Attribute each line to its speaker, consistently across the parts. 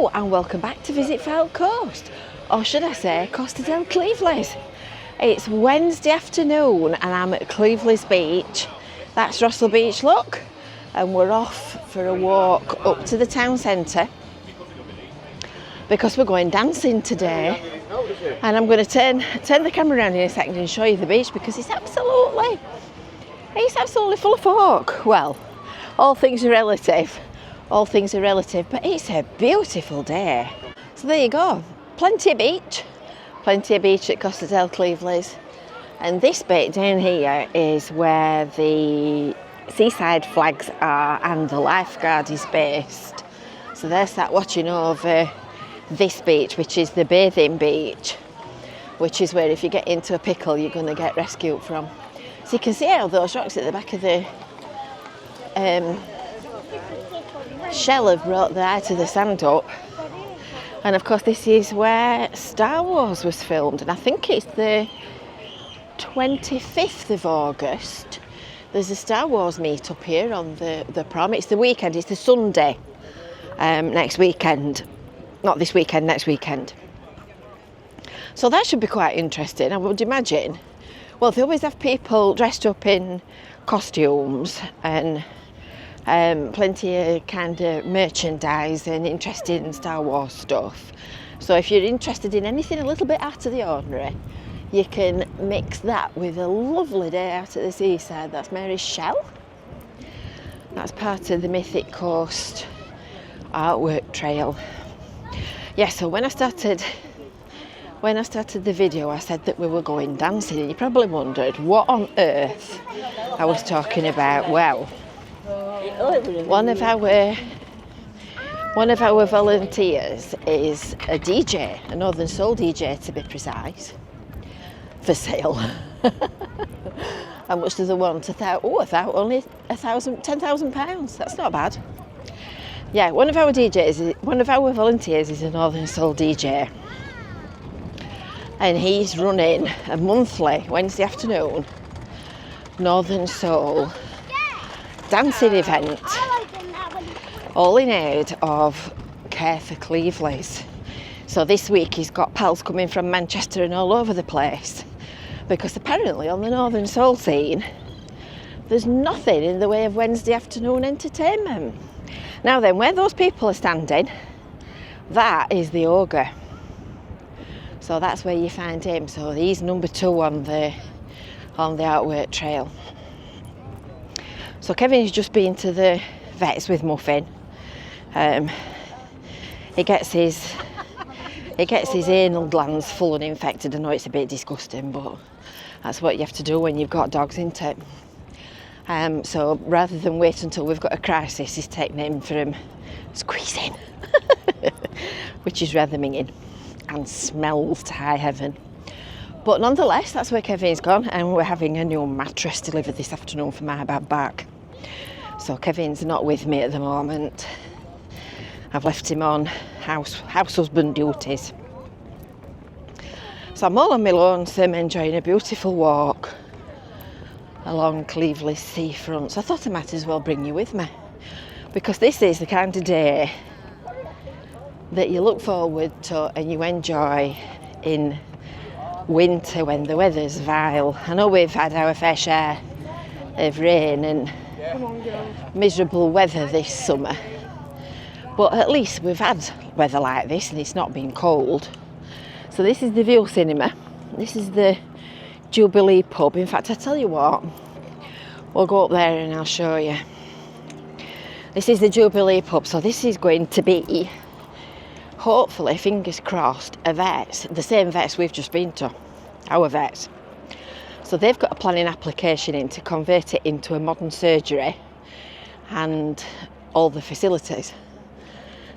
Speaker 1: Hello and welcome back to Visit Fylde Coast, or should I say Costa del Cleveleys. It's Wednesday afternoon and I'm at Cleveleys Beach. That's Russell Beach, look, and we're off for a walk up to the town centre because we're going dancing today. And I'm going to turn the camera around in a second and show you the beach because it's absolutely full of folk. Well, all things are relative, but it's a beautiful day. So there you go, plenty of beach at Costa del Cleveleys. And this bit down here is where the seaside flags are and the lifeguard is based. So they're sat watching over this beach, which is the bathing beach, which is where if you get into a pickle you're going to get rescued from. So you can see how those rocks at the back of the shell have brought the height of the sand up. And of course this is where Star Wars was filmed, and I think it's the 25th of August. There's a Star Wars meet up here on the prom. It's the weekend, it's the Sunday next weekend. Not this weekend, next weekend. So that should be quite interesting, I would imagine. Well, they always have people dressed up in costumes and plenty of kind of merchandise and interested in Star Wars stuff. So if you're interested in anything a little bit out of the ordinary, you can mix that with a lovely day out at the seaside. That's Mary's Shell. That's part of the Mythic Coast artwork trail. Yeah, so when I started the video, I said that we were going dancing, and you probably wondered what on earth I was talking about. Well, one of our volunteers is a DJ, a Northern Soul DJ to be precise, for sale. How much does it want? Only £10,000. That's not bad. Yeah, one of our volunteers is a Northern Soul DJ, and he's running a monthly Wednesday afternoon Northern Soul dancing event, all in aid of Care for Cleveleys. So this week he's got pals coming from Manchester and all over the place, because apparently on the Northern Soul scene there's nothing in the way of Wednesday afternoon entertainment. Now then, where those people are standing, that is the Ogre. So that's where you find him. So he's number 2 on the artwork trail. So Kevin's just been to the vets with Muffin. He gets his anal glands full and infected. I know it's a bit disgusting, but that's what you have to do when you've got dogs, isn't it? So rather than wait until we've got a crisis, he's taken him from squeezing, which is rather minging and smells to high heaven. But nonetheless, that's where Kevin's gone, and we're having a new mattress delivered this afternoon for my bad back. So Kevin's not with me at the moment. I've left him on house husband duties. So I'm all on my lonesome, enjoying a beautiful walk along Cleveleys seafront. So I thought I might as well bring you with me, because this is the kind of day that you look forward to and you enjoy in winter when the weather's vile. I know we've had our fair share of rain and miserable weather this summer, but at least we've had weather like this and it's not been cold. So this is the View Cinema. This is the Jubilee pub. In fact, I tell you what, we'll go up there and I'll show you. This is the Jubilee pub. So this is going to be, hopefully, fingers crossed, a vet, the same vets we've just been to, our vets. So they've got a planning application in to convert it into a modern surgery and all the facilities.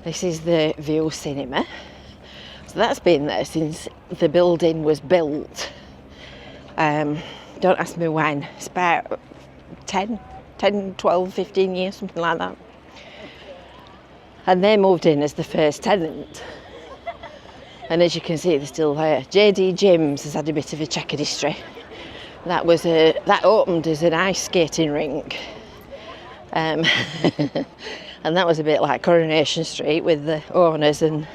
Speaker 1: This is the View Cinema. So that's been there since the building was built. Don't ask me when. It's about 10, 12, 15 years, something like that. And they moved in as the first tenant. And as you can see, they're still there. JD Gyms has had a bit of a checkered history. That opened as an ice skating rink. And that was a bit like Coronation Street with the owners and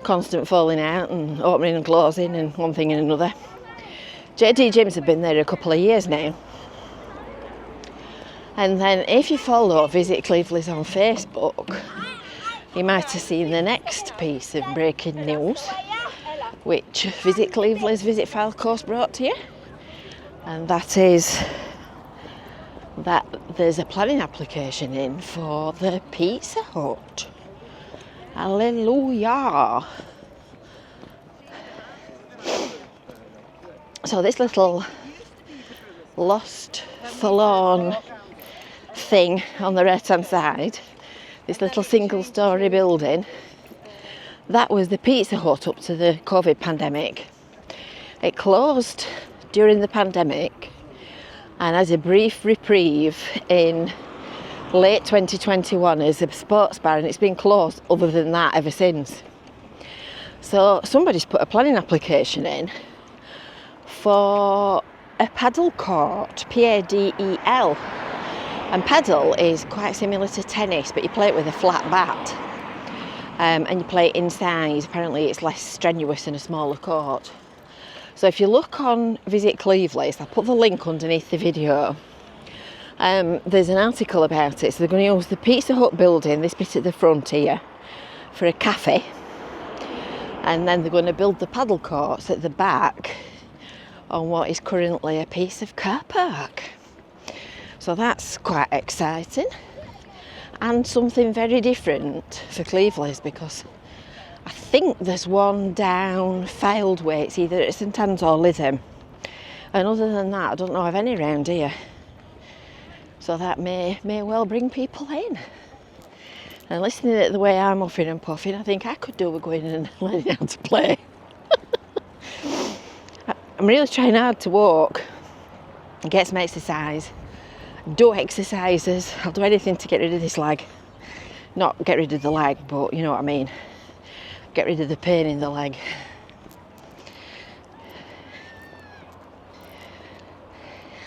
Speaker 1: constant falling out and opening and closing and one thing and another. JD Gyms have been there a couple of years now. And then if you follow Visit Cleveleys on Facebook, you might have seen the next piece of breaking news, which Visit Cleveleys, Visit Falco's brought to you. And that is that there's a planning application in for the Pizza Hut. Hallelujah. So this little lost, forlorn thing on the right hand side, this little single story building, that was the Pizza Hut up to the COVID pandemic. It closed during the pandemic and has a brief reprieve in late 2021 as a sports bar, and it's been closed other than that ever since. So somebody's put a planning application in for a paddle court, Padel. And paddle is quite similar to tennis, but you play it with a flat bat, and you play it inside. Apparently it's less strenuous than a smaller court. So if you look on Visit Cleveleys, I'll put the link underneath the video. There's an article about it. So they're going to use the Pizza Hut building, this bit at the front here, for a cafe. And then they're going to build the paddle courts at the back on what is currently a piece of car park. So that's quite exciting. And something very different for Cleveleys, because I think there's one down Fylde, it's either at St Anne's or Lytham. And other than that, I don't know of any around here. So that may well bring people in. And listening to the way I'm huffing and puffing, I think I could do with going in and learning how to play. I'm really trying hard to walk and get some exercise. Do exercises. I'll do anything to get rid of this leg. Not get rid of the leg, but you know what I mean. Get rid of the pain in the leg.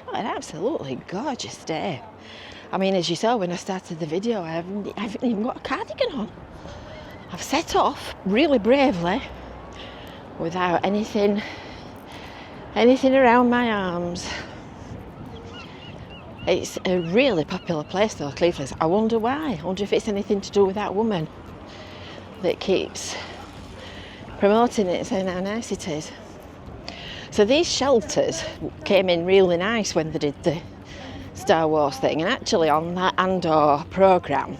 Speaker 1: Oh, an absolutely gorgeous day. I mean, as you saw when I started the video, I haven't even got a cardigan on. I've set off really bravely without anything around my arms. It's a really popular place though, Cleveleys. I wonder why. I wonder if it's anything to do with that woman that keeps promoting it, saying how nice it is. So these shelters came in really nice when they did the Star Wars thing, and actually on that Andor programme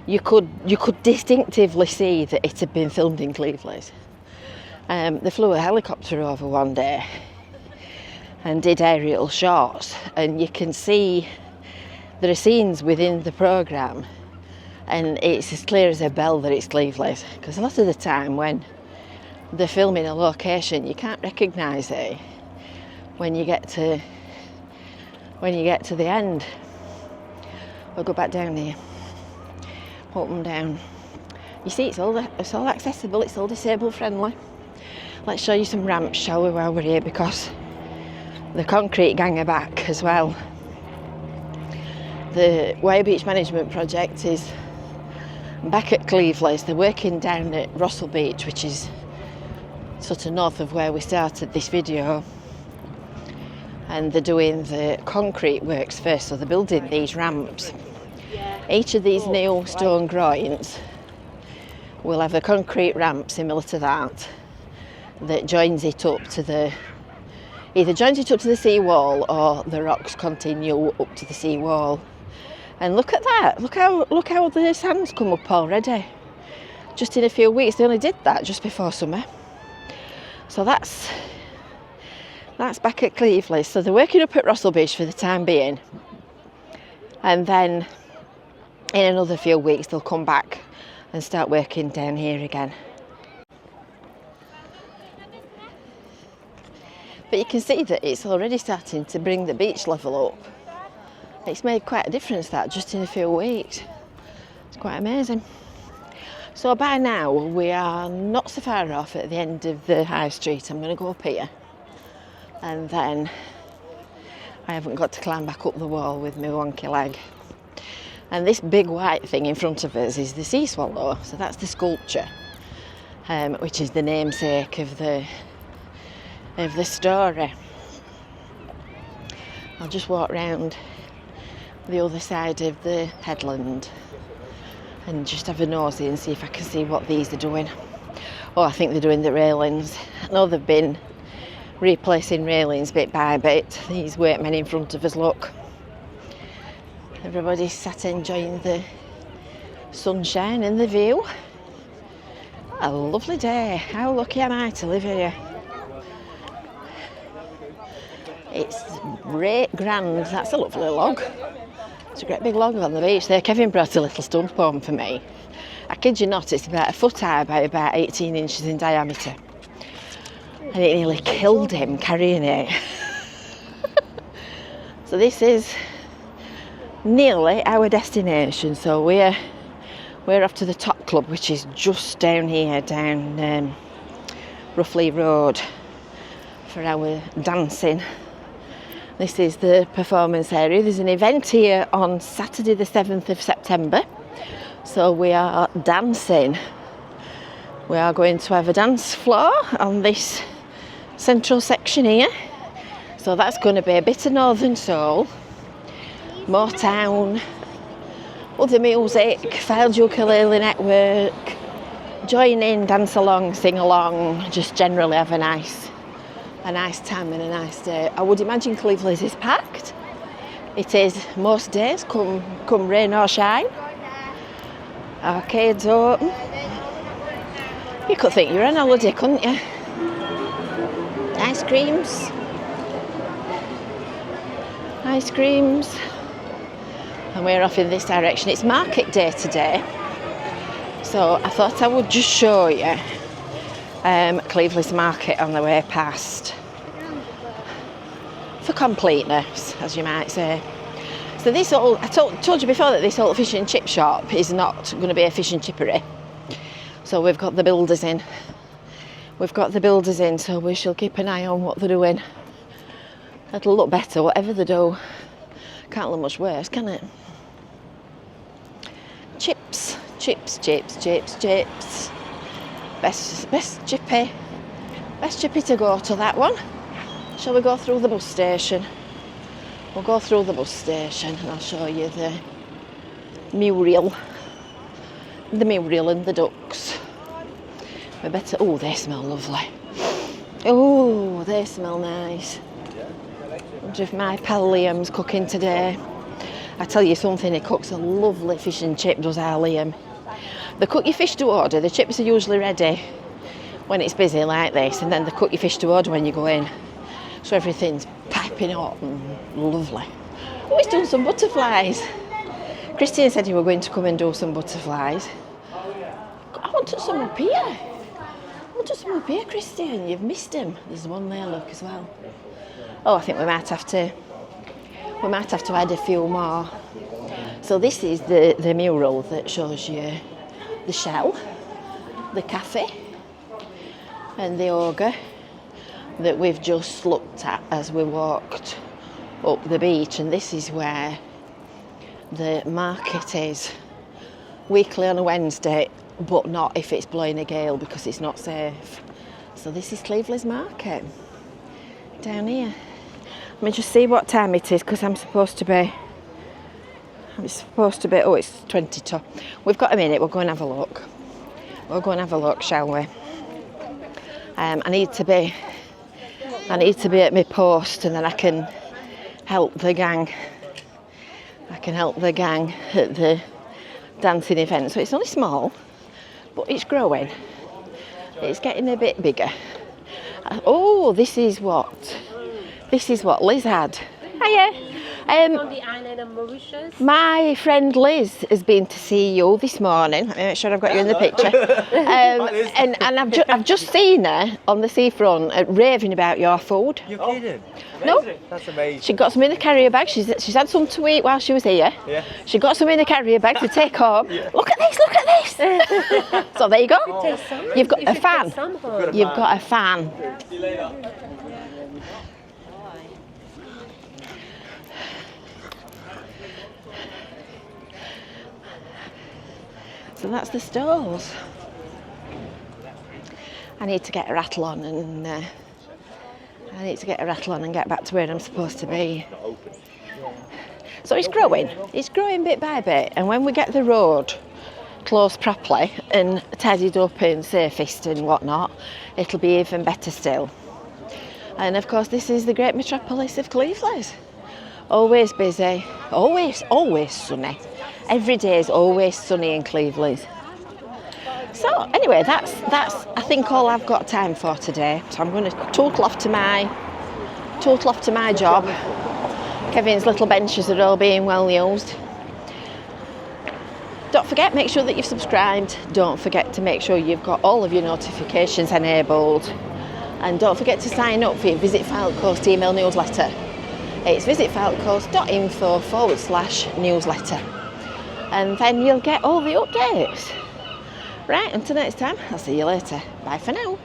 Speaker 1: you could distinctively see that it had been filmed in Cleveleys. They flew a helicopter over one day and did aerial shots, and you can see there are scenes within the programme and it's as clear as a bell that it's Cleveleys, because a lot of the time when they're filming a location you can't recognise it when you get to the end. We'll go back down here, put them down. You see, it's all accessible, it's all disabled friendly. Let's show you some ramps, shall we, while we're here, because the concrete gang are back as well. The Way Beach Management Project is back at Cleveleys. They're working down at Russell Beach, which is sort of north of where we started this video. And they're doing the concrete works first, so they're building these ramps. Each of these new stone groins will have a concrete ramp similar to that joins it up to the seawall, or the rocks continue up to the seawall. And look at that, look how the sand's come up already. Just in a few weeks. They only did that just before summer. So that's back at Cleveleys. So they're working up at Russell Beach for the time being, and then in another few weeks they'll come back and start working down here again. But you can see that it's already starting to bring the beach level up. It's made quite a difference, that, just in a few weeks. It's quite amazing. So by now we are not so far off at the end of the high street. I'm going to go up here, and then I haven't got to climb back up the wall with my wonky leg. And this big white thing in front of us is the sea swallow. So that's the sculpture, which is the namesake of the story. I'll just walk round the other side of the headland and just have a nosy and see if I can see what these are doing. Oh, I think they're doing the railings. I know they've been replacing railings bit by bit. These workmen in front of us, look. Everybody's sat enjoying the sunshine and the view. A lovely day. How lucky am I to live here? It's great grand. That's a lovely log. It's a great big log on the beach there. Kevin brought a little stump home for me. I kid you not, it's about a foot high by about 18 inches in diameter. And it nearly killed him carrying it. So this is nearly our destination. So we're off to the Top Club, which is just down here, down Roughly Road, for our dancing. This is the performance area. There's an event here on Saturday the 7th of September. So we are dancing. We are going to have a dance floor on this central section here. So that's going to be a bit of Northern Soul, Motown, other music, Filed Ukulele Network, join in, dance along, sing along, just generally have a nice time and a nice day. I would imagine Cleveleys is packed. It is most days, come rain or shine. Arcades open. You could think you're on holiday, couldn't you? Ice creams. And we're off in this direction. It's market day today. So I thought I would just show you Cleveleys Market on the way past, for completeness, as you might say. So this I told you before that this old fish and chip shop is not going to be a fish and chippery. So we've got the builders in. So we shall keep an eye on what they're doing. It'll look better, whatever they do. Can't look much worse, can it? Chips. Best chippy to go to, that one. Shall we go through the bus station? We'll go through the bus station and I'll show you the mural and the ducks. We better, oh, they smell lovely. Oh, they smell nice. I wonder if my pal Liam's cooking today. I tell you something, he cooks a lovely fish and chip, does our Liam. They cook your fish to order. The chips are usually ready when it's busy like this, and then they cook your fish to order when you go in. So everything's piping hot and lovely. Oh, he's done some butterflies. Christian said he were going to come and do some butterflies. I wanted some up here. Christian. You've missed him. There's one there, look, as well. Oh, I think we might have to add a few more. So this is the mural that shows you the shell, the cafe, and the ogre that we've just looked at as we walked up the beach. And this is where the market is, weekly on a Wednesday, but not if it's blowing a gale because it's not safe. So this is Cleveleys Market down here. Let me just see what time it is, because I'm supposed to be, oh, it's 20 to. We've got a minute, we'll go and have a look. Shall we? I need to be at my post, and then I can help the gang. At the dancing event. So it's only small, but it's growing. It's getting a bit bigger. Oh, this is what Liz had. Hiya.
Speaker 2: On the island of Mauritius.
Speaker 1: My friend Liz has been to see you this morning. Let me make sure I've got you in the picture. And I've just seen her on the seafront raving about your food.
Speaker 3: You're kidding?
Speaker 1: No,
Speaker 3: that's amazing.
Speaker 1: She got some in the carrier bag. She's had some to eat while she was here.
Speaker 3: Yeah.
Speaker 1: She got some in the carrier bag to take home. Yeah. Look at this. So there you go. You've got a fan. You've got a fan.
Speaker 3: See you later.
Speaker 1: So that's the stalls. I need to get a rattle on and get back to where I'm supposed to be. So it's growing bit by bit, and when we get the road closed properly and tidied up and surfaced and whatnot, it'll be even better still. And of course this is the great metropolis of Cleveleys. Always busy, always sunny. Every day is always sunny in Cleveleys. So anyway, that's I think all I've got time for today. So I'm going to total off to my job. Kevin's little benches are all being well used. Don't forget, make sure that you've subscribed. Don't forget to make sure you've got all of your notifications enabled. And don't forget to sign up for your Visit Fylde Coast email newsletter. It's visitfyldecoast.info/newsletter. And then you'll get all the updates. Right, until next time, I'll see you later. Bye for now.